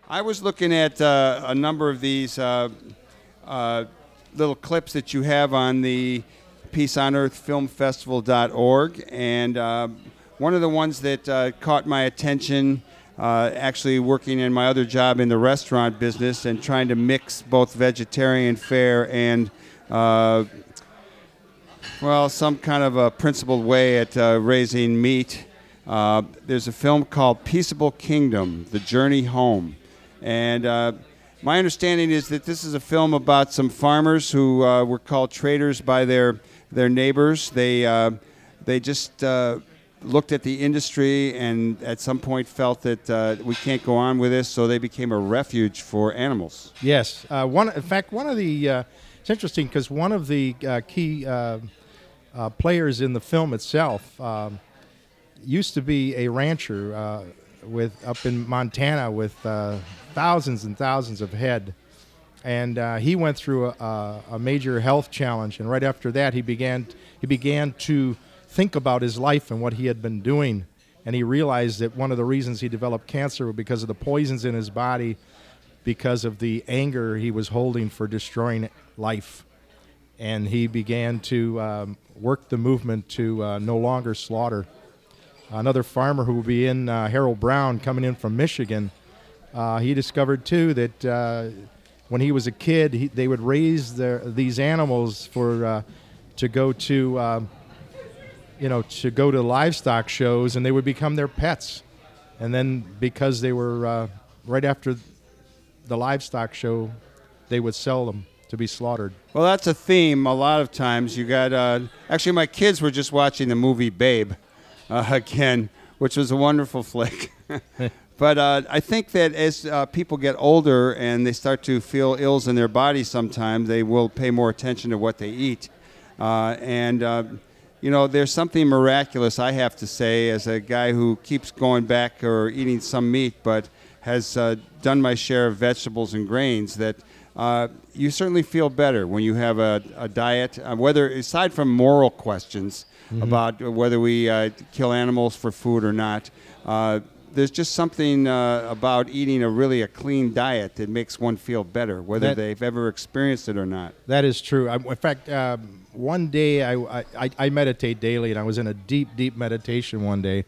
I was looking at a number of these little clips that you have on the peaceonearthfilmfestival.org, and one of the ones that caught my attention, actually working in my other job in the restaurant business and trying to mix both vegetarian fare and some kind of a principled way at raising meat. There's a film called Peaceable Kingdom, The Journey Home. And my understanding is that this is a film about some farmers who were called traitors by their neighbors. They just looked at the industry and at some point felt that we can't go on with this, so they became a refuge for animals. Yes. In fact, one of the it's interesting because one of the key players in the film itself used to be a rancher up in Montana with thousands and thousands of head, and he went through a major health challenge. And right after that, he began to think about his life and what he had been doing, and he realized that one of the reasons he developed cancer was because of the poisons in his body, because of the anger he was holding for destroying life. And he began to work the movement to no longer slaughter. Another farmer who would be in, Harold Brown, coming in from Michigan, he discovered too that when he was a kid, they would raise these animals to go to livestock shows, and they would become their pets. And then because they were right after the livestock show, they would sell them to be slaughtered. Well, that's a theme a lot of times. You got actually, my kids were just watching the movie Babe again, which was a wonderful flick. But I think that as people get older and they start to feel ills in their bodies sometimes, they will pay more attention to what they eat. There's something miraculous, I have to say, as a guy who keeps going back or eating some meat but has done my share of vegetables and grains, that you certainly feel better when you have a diet, whether aside from moral questions about whether we kill animals for food or not. There's just something about eating a clean diet that makes one feel better, whether they've ever experienced it or not. That is true. In fact, one day I meditate daily, and I was in a deep meditation one day,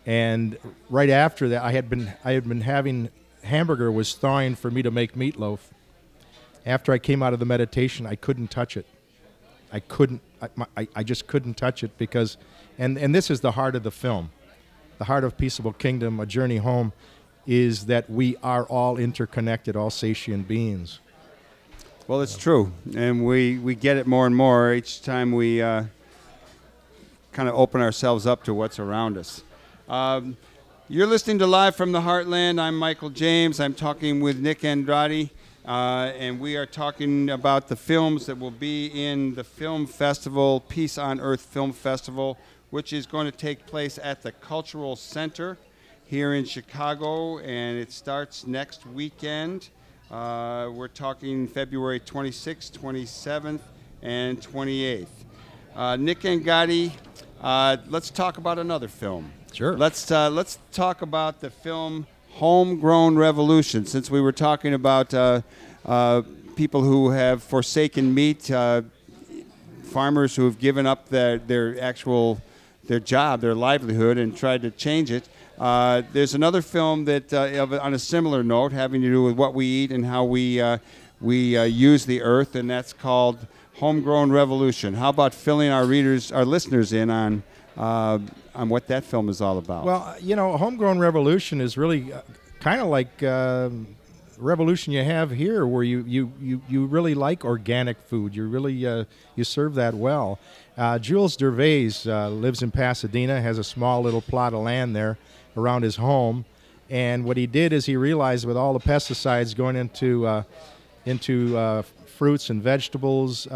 and right after that, I had been having hamburger was thawing for me to make meatloaf. After I came out of the meditation, I couldn't touch it. I just couldn't touch it because, and this is the heart of the film. The heart of Peaceable Kingdom, A Journey Home, is that we are all interconnected, all sentient beings. Well, it's true, and we get it more and more each time we kind of open ourselves up to what's around us. You're listening to Live from the Heartland. I'm Michael James. I'm talking with Nick Angotti, and we are talking about the films that will be in the film festival, Peace on Earth Film Festival, which is going to take place at the Cultural Center here in Chicago, and it starts next weekend. We're talking February 26th, 27th, and 28th. Nick Angotti, let's talk about another film. Sure. Let's talk about the film Homegrown Revolution. Since we were talking about people who have forsaken meat, farmers who have given up their job, their livelihood, and tried to change it. There's another film that, on a similar note, having to do with what we eat and how we use the earth, and that's called Homegrown Revolution. How about filling our listeners in on what that film is all about? Well, Homegrown Revolution is really kind of like revolution you have here, where you really like organic food. You really you serve that well. Jules Dervais lives in Pasadena, has a small little plot of land there around his home, and what he did is he realized with all the pesticides going into fruits and vegetables,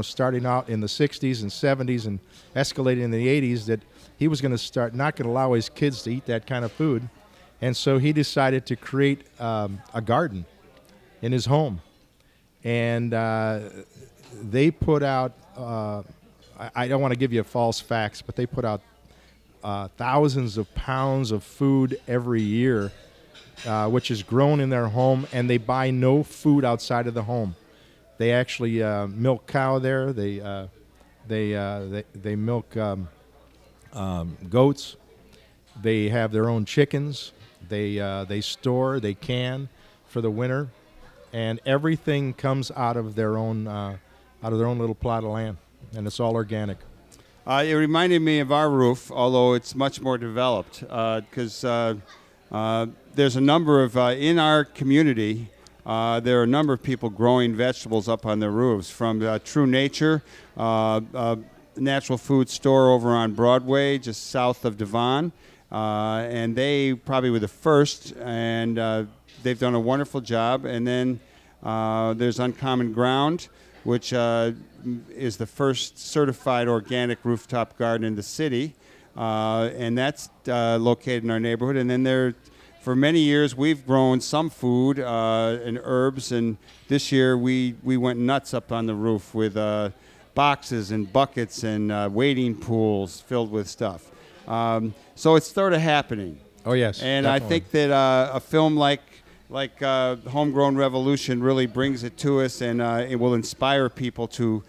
starting out in the 60s and 70s and escalating in the 80s, that he was going to not going to allow his kids to eat that kind of food. And so he decided to create a garden in his home. And they put out, I don't want to give you false facts, but they put out thousands of pounds of food every year which is grown in their home, and they buy no food outside of the home. They actually milk cow there. They milk goats. They have their own chickens. They store. They can for the winter, and everything comes out of their own little plot of land, and it's all organic. It reminded me of our roof, although it's much more developed, because there's a number of in our community. There are a number of people growing vegetables up on their roofs, from True Nature, natural food store over on Broadway, just south of Devon. And they probably were the first, and they've done a wonderful job. And then there's Uncommon Ground, which is the first certified organic rooftop garden in the city. And that's located in our neighborhood. And then for many years, we've grown some food and herbs, and this year we went nuts up on the roof with boxes and buckets and wading pools filled with stuff. So it's sort of happening. Oh, yes. And definitely. I think that a film like Homegrown Revolution really brings it to us, and it will inspire people to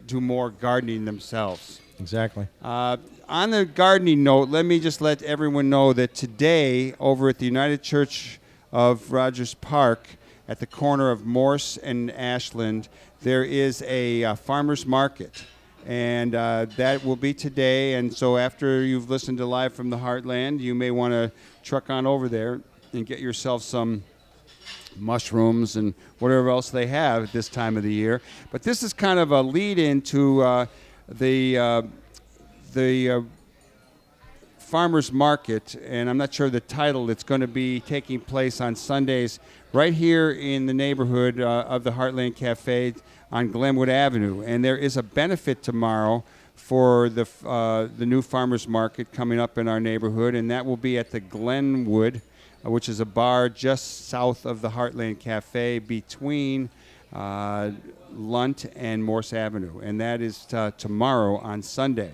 do more gardening themselves. Exactly. On the gardening note, let me just let everyone know that today, over at the United Church of Rogers Park, at the corner of Morse and Ashland, there is a farmer's market. And that will be today. And so after you've listened to Live from the Heartland, you may want to truck on over there and get yourself some mushrooms and whatever else they have at this time of the year. But this is kind of a lead into the farmers market, and I'm not sure the title. It's going to be taking place on Sundays right here in the neighborhood of the Heartland Cafe on Glenwood Avenue. And there is a benefit tomorrow for the new farmers market coming up in our neighborhood, and that will be at the Glenwood, which is a bar just south of the Heartland Cafe between Lunt and Morse Avenue, and that is tomorrow on Sunday.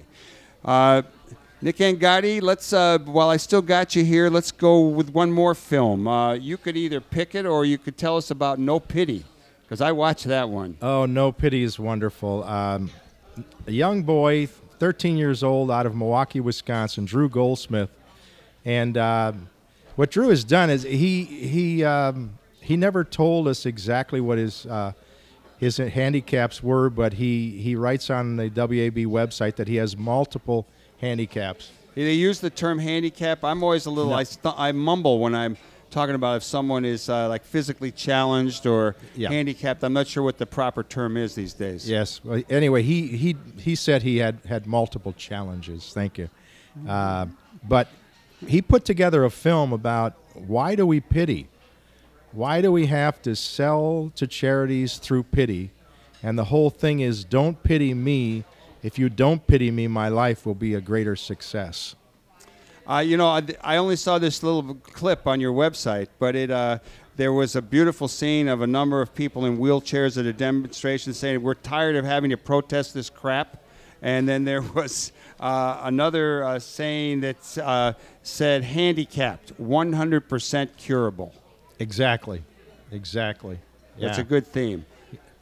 Nick Angotti, let's while I still got you here, let's go with one more film. You could either pick it or you could tell us about No Pity, because I watched that one. Oh, No Pity is wonderful. A young boy, 13 years old, out of Milwaukee, Wisconsin, Drew Goldsmith, and what Drew has done is he never told us exactly what his handicaps were, but he writes on the WAB website that he has multiple handicaps. They use the term handicap. I'm always a little, I mumble when I'm talking about if someone is like physically challenged or handicapped. I'm not sure what the proper term is these days. Yes. Well, anyway, he said he had multiple challenges. Thank you. But he put together a film about why do we pity? Why do we have to sell to charities through pity? And the whole thing is, don't pity me. If you don't pity me, my life will be a greater success. You know, I only saw this little clip on your website, but there was a beautiful scene of a number of people in wheelchairs at a demonstration saying, we're tired of having to protest this crap. And then there was another saying that said, handicapped, 100% curable. Exactly. Yeah. That's a good theme.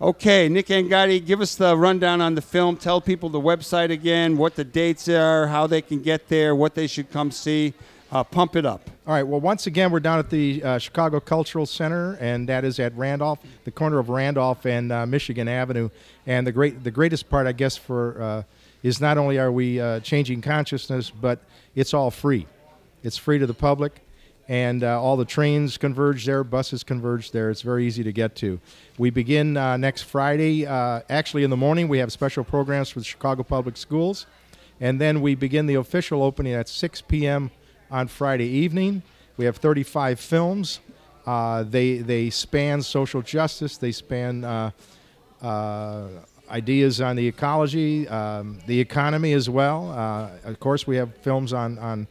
Okay, Nick Angotti, give us the rundown on the film. Tell people the website again, what the dates are, how they can get there, what they should come see. Pump it up. All right. Well, once again, we're down at the Chicago Cultural Center, and that is at Randolph, the corner of Randolph and Michigan Avenue. And the greatest part, I guess, is not only are we changing consciousness, but it's all free. It's free to the public. And all the trains converge there, buses converge there. It's very easy to get to. We begin next Friday. Actually, in the morning, we have special programs for the Chicago Public Schools. And then we begin the official opening at 6 p.m. on Friday evening. We have 35 films. They span social justice. They span ideas on the ecology, the economy as well. Of course, we have films on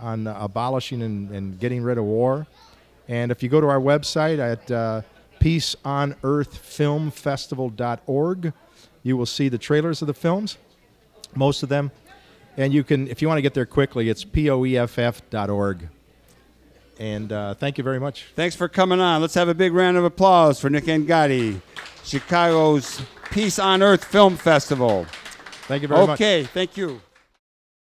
abolishing and getting rid of war. And if you go to our website at peaceonearthfilmfestival.org, you will see the trailers of the films, most of them. And you can, if you want to get there quickly, it's POEFF.org. And thank you very much. Thanks for coming on. Let's have a big round of applause for Nick Angotti, Chicago's Peace on Earth Film Festival. Thank you very much. Okay, thank you.